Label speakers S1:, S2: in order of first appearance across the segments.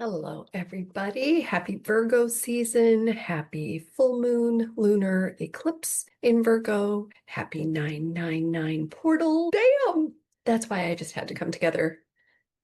S1: Hello, everybody. Happy Virgo season. Happy full moon lunar eclipse in Virgo. Happy 999 portal. Damn! That's why I just had to come together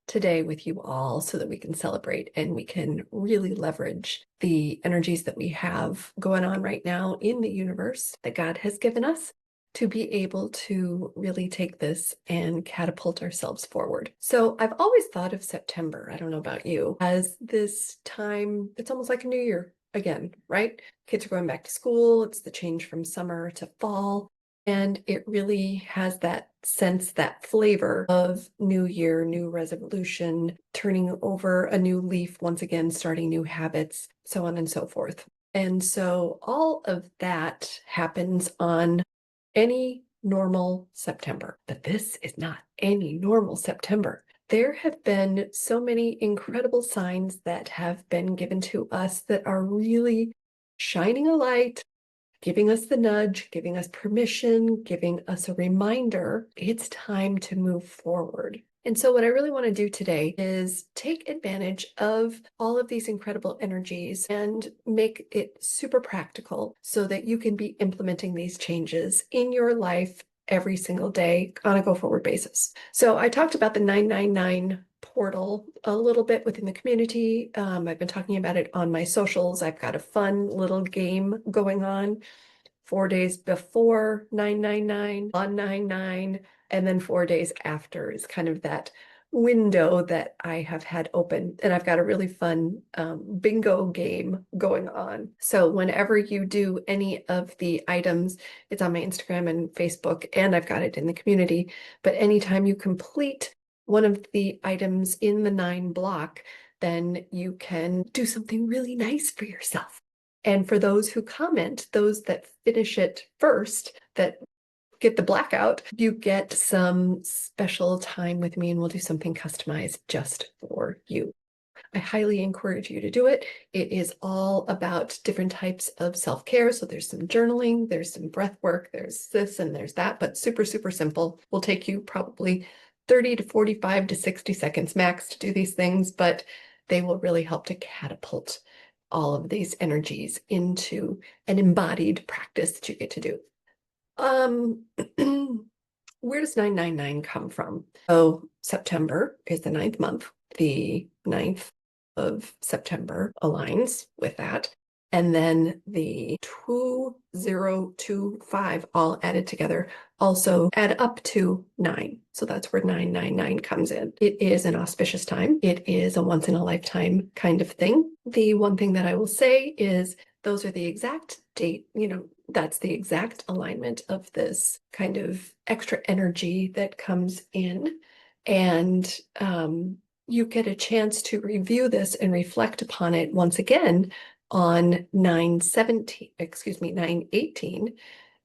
S1: today with you all so that we can celebrate and we can really leverage the energies that we have going on right now in the universe that God has given us to be able to really take this and catapult ourselves forward. So I've always thought of September, I don't know about you, as this time, it's almost like a new year again, right? Kids are going back to school. It's the change from summer to fall. And it really has that sense, that flavor of new year, new resolution, turning over a new leaf once again, starting new habits, so on and so forth. And so all of that happens on any normal September, but this is not any normal September. There have been so many incredible signs that have been given to us that are really shining a light, giving us the nudge, giving us permission, giving us a reminder it's time to move forward. And so what I really want to do today is take advantage of all of these incredible energies and make it super practical so that you can be implementing these changes in your life every single day on a go-forward basis. So I talked about the 999 portal a little bit within the community. I've been talking about it on my socials. I've got a fun little game going on 4 days before 999, on 99, and then 4 days after is kind of that window that I have had open. And I've got a really fun bingo game going on. So whenever you do any of the items, it's on my Instagram and Facebook, and I've got it in the community. But anytime you complete one of the items in the 9 block, then you can do something really nice for yourself. And for those who comment, those that finish it first, that get the blackout, you get some special time with me and we'll do something customized just for you. I highly encourage you to do it. It is all about different types of self-care. So there's some journaling, there's some breath work, there's this and there's that, but super, super simple. Will take you probably 30 to 45 to 60 seconds max to do these things, but they will really help to catapult all of these energies into an embodied practice that you get to do. Where does 999 come from? So September is the 9th month. The 9th of September aligns with that. And then the 2025 all added together also add up to 9. So that's where 999 comes in. It is an auspicious time. It is a once in a lifetime kind of thing. The one thing that I will say is those are the exact date, that's the exact alignment of this kind of extra energy that comes in. And you get a chance to review this and reflect upon it once again on 9/18,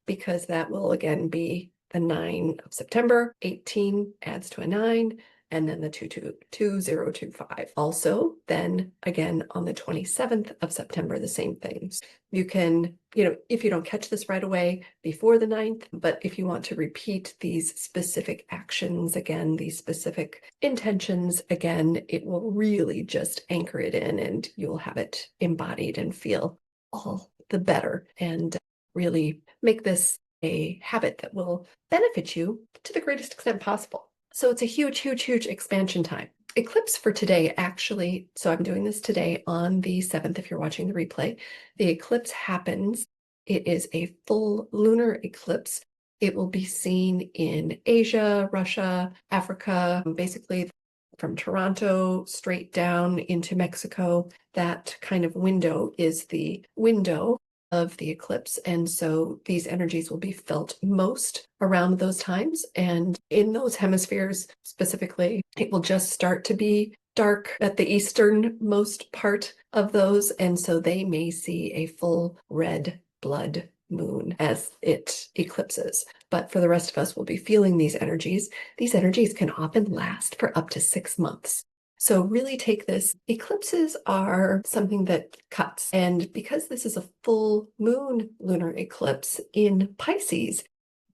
S1: because that will again be the 9 of September. 18 adds to a 9, and then the 2025. Also, then again on the 27th of September, the same things. You can, if you don't catch this right away before the 9th, but if you want to repeat these specific actions again, these specific intentions again, it will really just anchor it in and you'll have it embodied and feel all the better and really make this a habit that will benefit you to the greatest extent possible. So it's a huge, huge, huge expansion time. Eclipse for today, actually, so I'm doing this today on the 7th, if you're watching the replay. The eclipse happens. It is a full lunar eclipse. It will be seen in Asia, Russia, Africa, basically from Toronto straight down into Mexico. That kind of window is the window of the eclipse. And so these energies will be felt most around those times. And in those hemispheres specifically, it will just start to be dark at the easternmost part of those. And so they may see a full red blood moon as it eclipses. But for the rest of us, we'll be feeling these energies. These energies can often last for up to 6 months. So really take this. Eclipses are something that cuts. And because this is a full moon lunar eclipse in Pisces,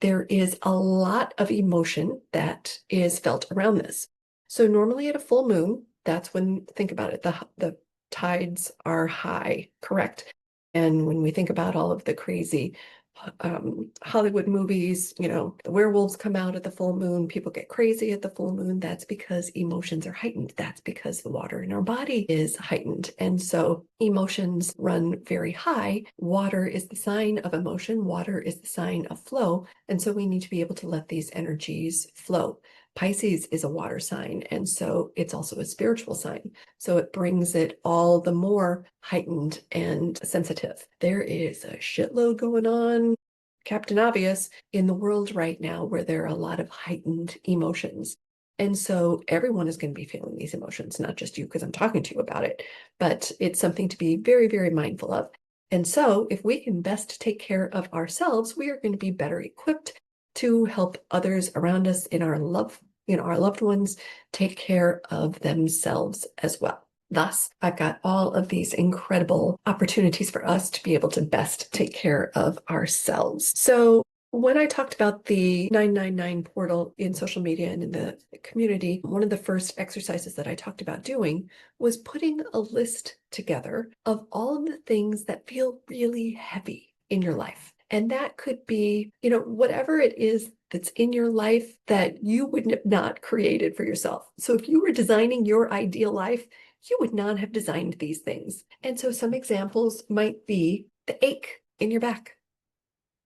S1: there is a lot of emotion that is felt around this. So normally at a full moon, That's when, think about it, the tides are high, correct? And when we think about all of the crazy Hollywood movies, the werewolves come out at the full moon, people get crazy at the full moon. That's because emotions are heightened. That's because the water in our body is heightened. And so emotions run very high. Water is the sign of emotion. Water is the sign of flow. And so we need to be able to let these energies flow. Pisces is a water sign, and so it's also a spiritual sign. So it brings it all the more heightened and sensitive. There is a shitload going on, Captain Obvious, in the world right now where there are a lot of heightened emotions. And so everyone is going to be feeling these emotions, not just you, because I'm talking to you about it, but it's something to be very, very mindful of. And so if we can best take care of ourselves, we are going to be better equipped to help others around us in our loved ones take care of themselves as well. Thus, I've got all of these incredible opportunities for us to be able to best take care of ourselves. So when I talked about the 999 portal in social media and in the community, one of the first exercises that I talked about doing was putting a list together of all of the things that feel really heavy in your life. And that could be, whatever it is that's in your life that you would have not created for yourself. So if you were designing your ideal life, you would not have designed these things. And so some examples might be the ache in your back.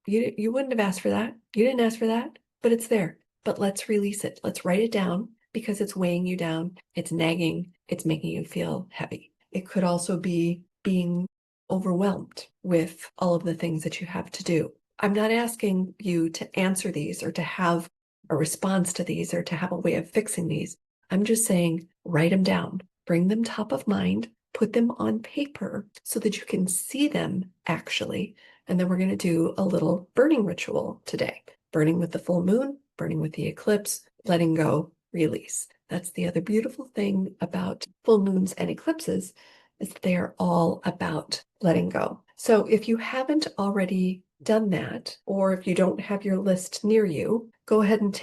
S1: You wouldn't have asked for that. You didn't ask for that, but it's there. But let's release it. Let's write it down because it's weighing you down. It's nagging. It's making you feel heavy. It could also be being overwhelmed with all of the things that you have to do. I'm not asking you to answer these or to have a response to these or to have a way of fixing these. I'm just saying, write them down, bring them top of mind, put them on paper so that you can see them actually. And then we're going to do a little burning ritual today. Burning with the full moon, burning with the eclipse, letting go, release. That's the other beautiful thing about full moons and eclipses is that they are all about letting go. So if you haven't already done that, or if you don't have your list near you, go ahead and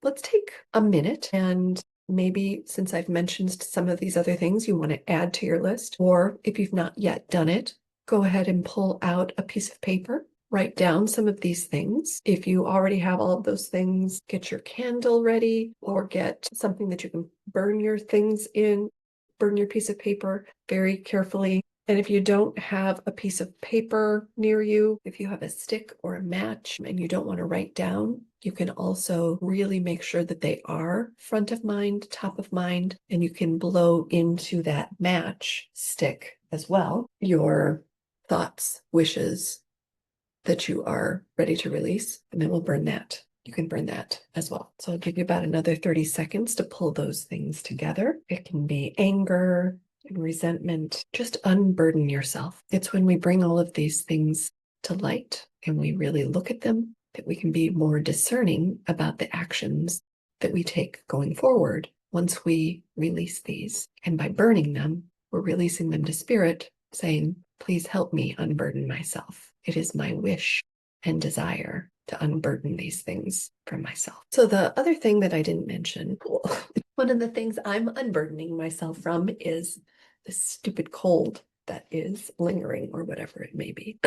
S1: let's take a minute, and maybe since I've mentioned some of these other things you want to add to your list, or if you've not yet done it, go ahead and pull out a piece of paper, write down some of these things. If you already have all of those things, get your candle ready or get something that you can burn your things in. Burn your piece of paper very carefully. And if you don't have a piece of paper near you, if you have a stick or a match and you don't want to write down, you can also really make sure that they are front of mind, top of mind, and you can blow into that match stick as well your thoughts, wishes that you are ready to release, and then we'll burn that. You can burn that as well. So I'll give you about another 30 seconds to pull those things together. It can be anger and resentment. Just unburden yourself. It's when we bring all of these things to light and we really look at them that we can be more discerning about the actions that we take going forward once we release these. And by burning them, we're releasing them to spirit, saying, please help me unburden myself. It is my wish and desire to unburden these things from myself. So the other thing that I didn't mention, one of the things I'm unburdening myself from is this stupid cold that is lingering or whatever it may be.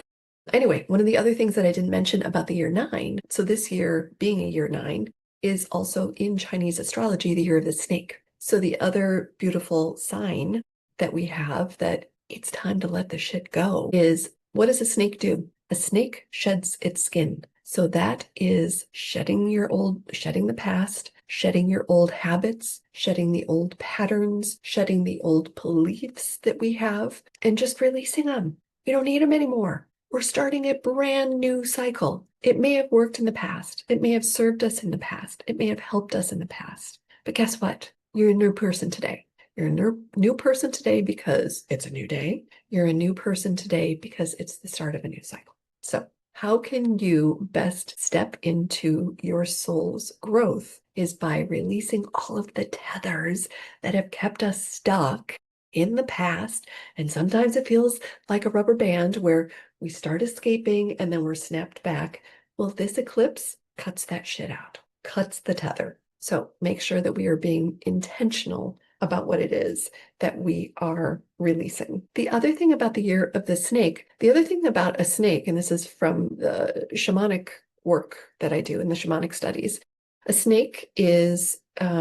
S1: Anyway, one of the other things that I didn't mention about the year 9, so this year being a year 9 is also in Chinese astrology, the year of the snake. So the other beautiful sign that we have that it's time to let the shit go is, what does a snake do? A snake sheds its skin. So that is shedding the past, shedding your old habits, shedding the old patterns, shedding the old beliefs that we have, and just releasing them. We don't need them anymore. We're starting a brand new cycle. It may have worked in the past. It may have served us in the past. It may have helped us in the past. But guess what? You're a new person today. You're a new person today because it's a new day. You're a new person today because it's the start of a new cycle. So how can you best step into your soul's growth is by releasing all of the tethers that have kept us stuck in the past. And sometimes it feels like a rubber band where we start escaping and then we're snapped back. Well, this eclipse cuts that shit out, cuts the tether. So make sure that we are being intentional about what it is that we are releasing. The other thing about the year of the snake, the other thing about a snake, and this is from the shamanic work that I do in the shamanic studies, a snake is,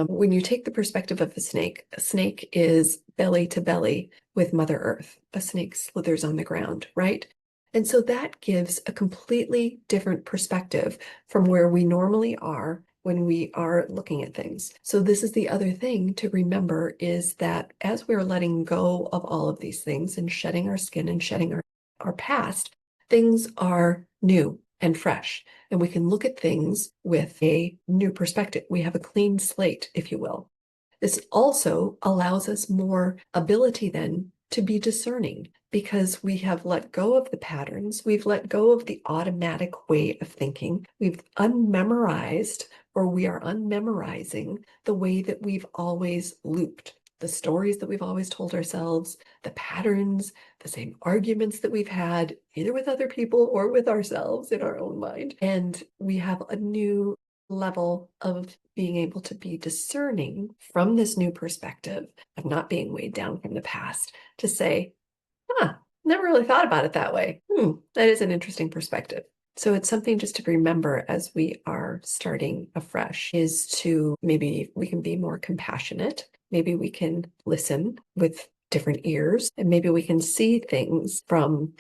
S1: when you take the perspective of a snake is belly to belly with Mother Earth. A snake slithers on the ground, right? And so that gives a completely different perspective from where we normally are when we are looking at things. So this is the other thing to remember, is that as we're letting go of all of these things and shedding our skin and shedding our past, things are new and fresh. And we can look at things with a new perspective. We have a clean slate, if you will. This also allows us more ability then to be discerning, because we have let go of the patterns. We've let go of the automatic way of thinking. We've unmemorized, or we are unmemorizing the way that we've always looped, the stories that we've always told ourselves, the patterns, the same arguments that we've had, either with other people or with ourselves in our own mind. And we have a new level of being able to be discerning from this new perspective of not being weighed down from the past, to say, never really thought about it that way. That is an interesting perspective. So it's something just to remember as we are starting afresh, is to maybe we can be more compassionate. Maybe we can listen with different ears, and maybe we can see things from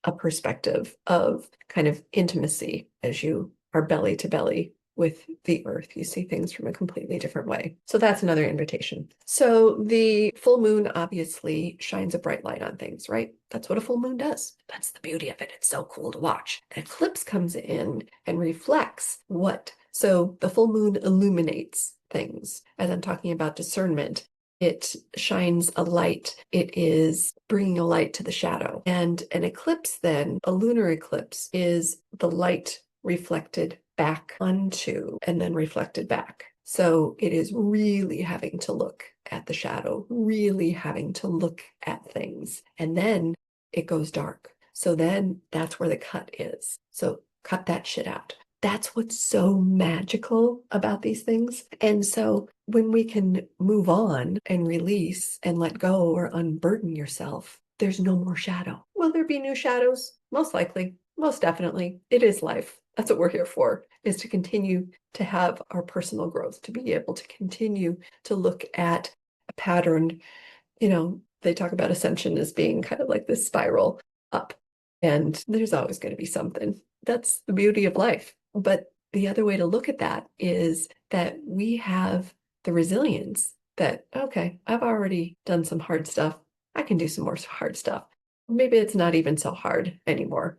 S1: a perspective of kind of intimacy. As you are belly to belly with the earth, you see things from a completely different way. So that's another invitation. So the full moon obviously shines a bright light on things, right? That's what a full moon does. That's the beauty of it. It's so cool to watch. An eclipse comes in and reflects what? So the full moon illuminates things. As I'm talking about discernment, it shines a light. It is bringing a light to the shadow. And an eclipse then, a lunar eclipse, is the light reflected back onto and then reflected back. So it is really having to look at the shadow, really having to look at things. And then it goes dark. So then that's where the cut is. So cut that shit out. That's what's so magical about these things. And so when we can move on and release and let go or unburden yourself, there's no more shadow. Will there be new shadows? Most likely, most definitely. It is life. That's what we're here for, is to continue to have our personal growth, to be able to continue to look at a pattern. They talk about ascension as being kind of like this spiral up, and there's always going to be something. That's the beauty of life. But the other way to look at that is that we have the resilience that, okay, I've already done some hard stuff. I can do some more hard stuff. Maybe it's not even so hard anymore.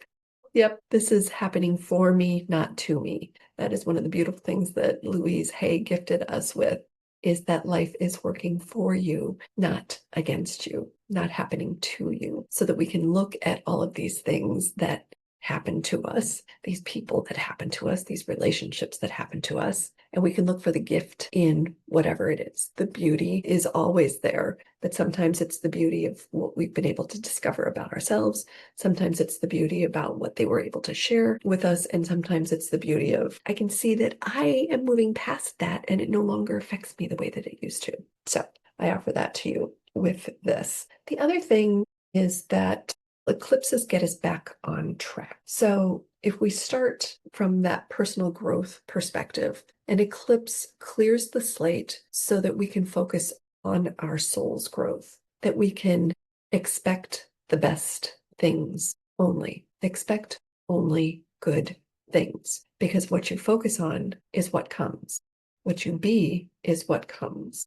S1: Yep, this is happening for me, not to me. That is one of the beautiful things that Louise Hay gifted us with, is that life is working for you, not against you, not happening to you, so that we can look at all of these things that happen to us, these people that happen to us, these relationships that happen to us, and we can look for the gift in whatever it is. The beauty is always there, but sometimes it's the beauty of what we've been able to discover about ourselves. Sometimes it's the beauty about what they were able to share with us. And sometimes it's the beauty of, I can see that I am moving past that and it no longer affects me the way that it used to. So I offer that to you with this. The other thing is that eclipses get us back on track. So if we start from that personal growth perspective, an eclipse clears the slate so that we can focus on our soul's growth, that we can expect the best things only, expect only good things, because what you focus on is what comes. What you be is what comes.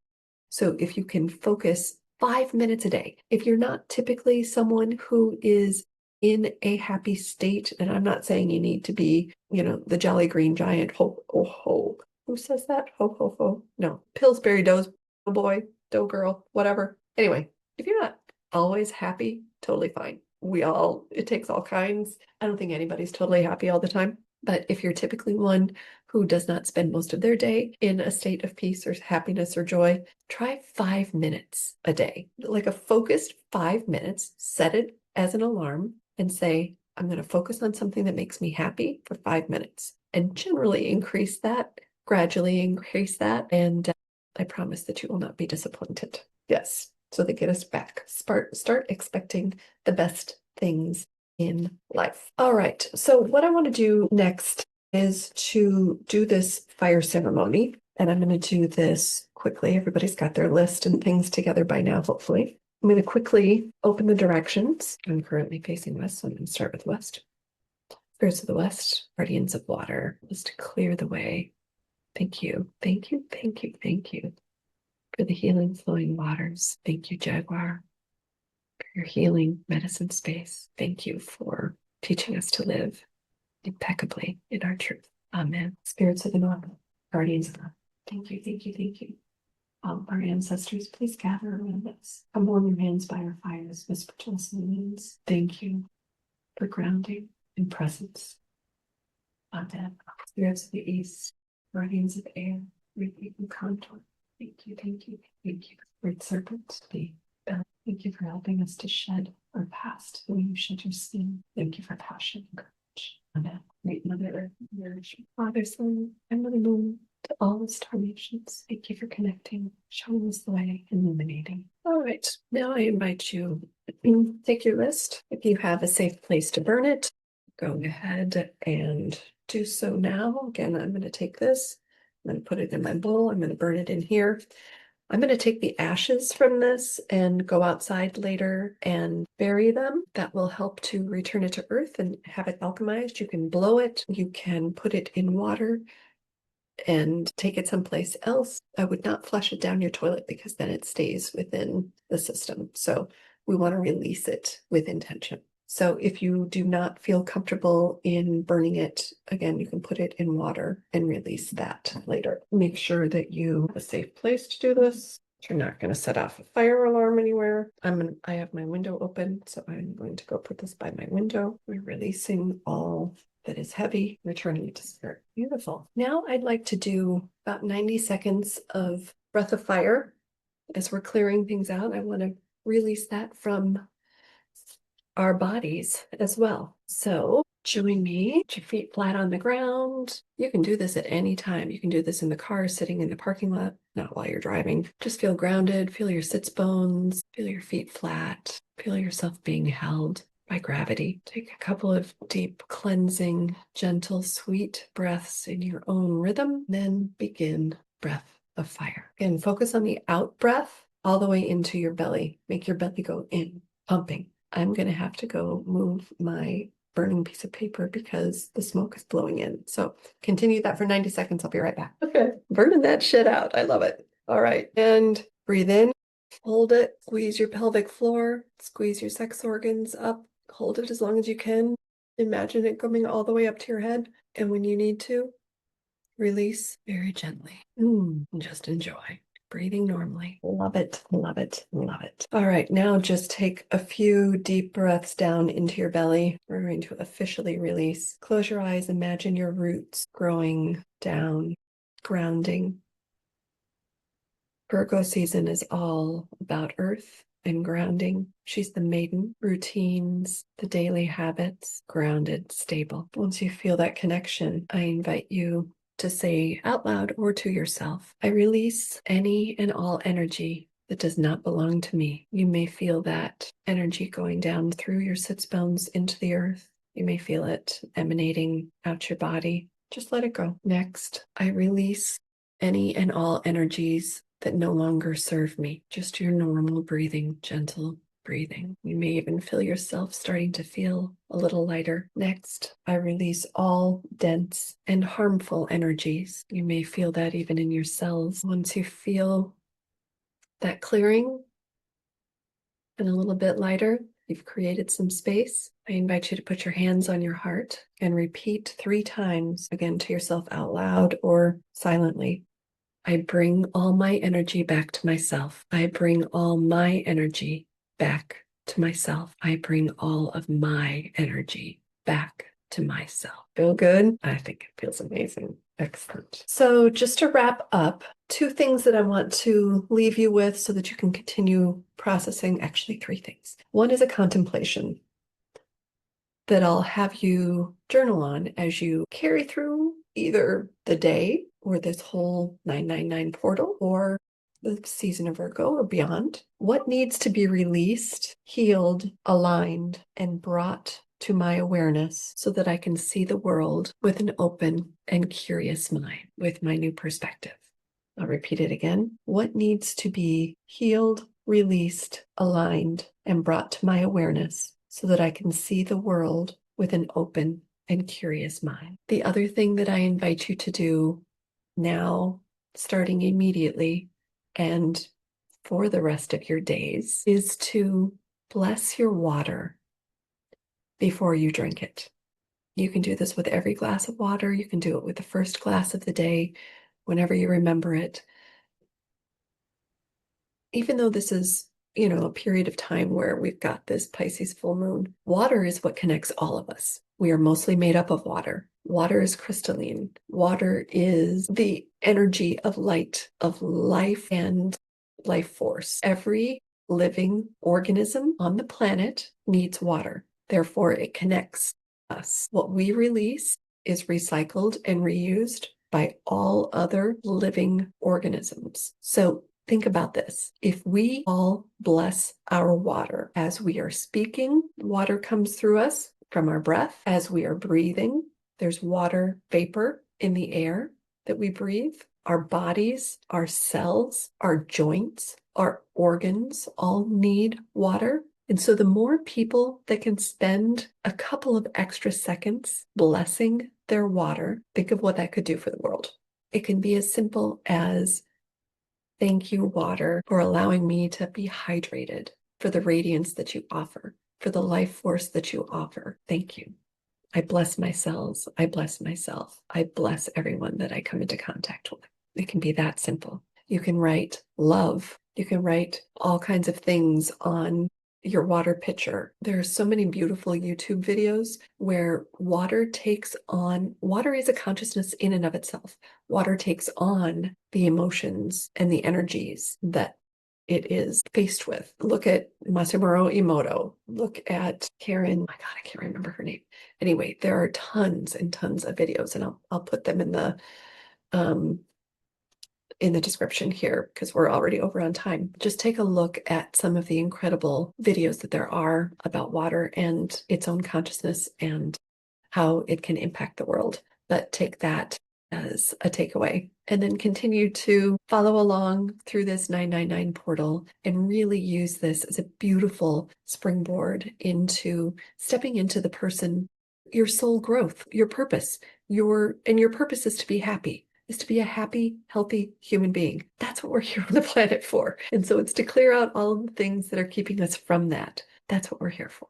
S1: So if you can focus 5 minutes a day, if you're not typically someone who is in a happy state, and I'm not saying you need to be, the jolly green giant, ho, ho, ho. Who says that? Ho, ho, ho. No, Pillsbury Dough's boy, dough girl, whatever. Anyway, if you're not always happy, totally fine. It takes all kinds. I don't think anybody's totally happy all the time. But if you're typically one who does not spend most of their day in a state of peace or happiness or joy, try 5 minutes a day, like a focused 5 minutes, set it as an alarm and say, I'm going to focus on something that makes me happy for 5 minutes, and generally increase that, gradually increase that. And I promise that you will not be disappointed. Yes. So they get us back. Start expecting the best things in life. All right. So what I want to do next is to do this fire ceremony. And I'm going to do this quickly. Everybody's got their list and things together by now, hopefully. I'm going to quickly open the directions. I'm currently facing west, so I'm going to start with west. Spirits of the West, guardians of water, just to clear the way. Thank you, thank you, thank you, thank you for the healing flowing waters. Thank you, Jaguar, for your healing medicine space. Thank you for teaching us to live impeccably in our truth. Amen. Spirits of the North, guardians of love. Thank you, thank you, thank you. Our ancestors, please gather around us. Come warm your hands by our fires, whisper to us in the winds. Thank you for grounding in presence. Amen. Spirits of the East, guardians of air, repeat and contour. Thank you, thank you, thank you. Great serpent, the belly. Thank you for helping us to shed our past the way you shed your skin. Thank you for passion and courage. Amen. Great Mother Earth, nourish Father, Son, and Mother Moon to all the star nations. Thank you for connecting, showing us the way, illuminating. All right, now I invite you take your list. If you have a safe place to burn it, go ahead and do so now. Again, I'm going to take this, I'm going to put it in my bowl, I'm going to burn it in here. I'm going to take the ashes from this and go outside later and bury them. That will help to return it to earth and have it alchemized. You can blow it, you can put it in water and take it someplace else. I would not flush it down your toilet because then it stays within the system. So we want to release it with intention. So if you do not feel comfortable in burning it, again, you can put it in water and release that later. Make sure that you have a safe place to do this. You're not going to set off a fire alarm anywhere. I have my window open, so I'm going to go put this by my window. We're releasing all that is heavy, returning it to spirit. Beautiful. Now I'd like to do about 90 seconds of breath of fire. As we're clearing things out, I want to release that from our bodies as well. So join me, put your feet flat on the ground. You can do this at any time. You can do this in the car, sitting in the parking lot, not while you're driving. Just feel grounded, feel your sits bones, feel your feet flat, feel yourself being held by gravity. Take a couple of deep, cleansing, gentle, sweet breaths in your own rhythm, then begin breath of fire. Again, focus on the out breath all the way into your belly. Make your belly go in, pumping. I'm going to have to go move my burning piece of paper because the smoke is blowing in. So continue that for 90 seconds. I'll be right back. Okay, burning that shit out. I love it. All right, and breathe in, hold it, squeeze your pelvic floor, squeeze your sex organs up, hold it as long as you can. Imagine it coming all the way up to your head. And when you need to, release very gently. Just enjoy. Breathing normally. Love it, love it, love it. All right, now just take a few deep breaths down into your belly. We're going to officially release. Close your eyes, imagine your roots growing down, grounding. Virgo season is all about earth and grounding. She's the maiden, routines, the daily habits, grounded, stable. Once you feel that connection, I invite you to say out loud or to yourself, I release any and all energy that does not belong to me. You may feel that energy going down through your sits bones into the earth. You may feel it emanating out your body. Just let it go. Next, I release any and all energies that no longer serve me. Just your normal breathing, gentle breathing. You may even feel yourself starting to feel a little lighter. Next, I release all dense and harmful energies. You may feel that even in your cells. Once you feel that clearing and a little bit lighter, you've created some space. I invite you to put your hands on your heart and repeat 3 times, again to yourself out loud or silently. I bring all my energy back to myself. I bring all my energy back to myself. I bring all of my energy back to myself. Feel good? I think it feels amazing. Excellent. So just to wrap up, 2 things that I want to leave you with so that you can continue processing, actually 3 things. One is a contemplation that I'll have you journal on as you carry through either the day or this whole 999 portal, or the season of Virgo or beyond. What needs to be released, healed, aligned, and brought to my awareness so that I can see the world with an open and curious mind, with my new perspective. I'll repeat it again. What needs to be healed, released, aligned, and brought to my awareness so that I can see the world with an open and curious mind. The other thing that I invite you to do now, starting immediately and for the rest of your days, is to bless your water before you drink it. You can do this with every glass of water. You can do it with the first glass of the day, whenever you remember it. Even though this is, a period of time where we've got this Pisces full moon, water is what connects all of us. We are mostly made up of water. Water is crystalline. Water is the energy of light, of life and life force. Every living organism on the planet needs water. Therefore, it connects us. What we release is recycled and reused by all other living organisms. So think about this. If we all bless our water as we are speaking, water comes through us from our breath. As we are breathing, there's water vapor in the air that we breathe. Our bodies, our cells, our joints, our organs all need water. And so the more people that can spend a couple of extra seconds blessing their water, think of what that could do for the world. It can be as simple as, thank you, water, for allowing me to be hydrated, for the radiance that you offer, for the life force that you offer. Thank you. I bless my cells. I bless myself. I bless everyone that I come into contact with. It can be that simple. You can write love. You can write all kinds of things on your water pitcher. There are so many beautiful YouTube videos where water is a consciousness in and of itself. Water takes on the emotions and the energies that it is faced with. Look at Masamuro Emoto. Look at Karen. Oh my God, I can't remember her name. Anyway, there are tons and tons of videos, and I'll put them in the description here because we're already over on time. Just take a look at some of the incredible videos that there are about water and its own consciousness and how it can impact the world. But take that as a takeaway and then continue to follow along through this 999 portal and really use this as a beautiful springboard into stepping into the person, your soul growth, your purpose, your purpose is to be happy. Is to be a happy, healthy human being. That's what we're here on the planet for. And so it's to clear out all of the things that are keeping us from that. That's what we're here for.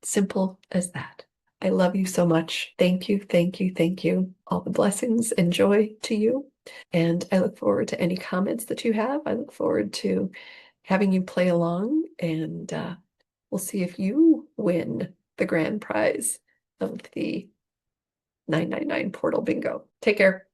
S1: Simple as that. I love you so much. Thank you, thank you, thank you. All the blessings and joy to you. And I look forward to any comments that you have. I look forward to having you play along, and we'll see if you win the grand prize of the 999 Portal Bingo. Take care.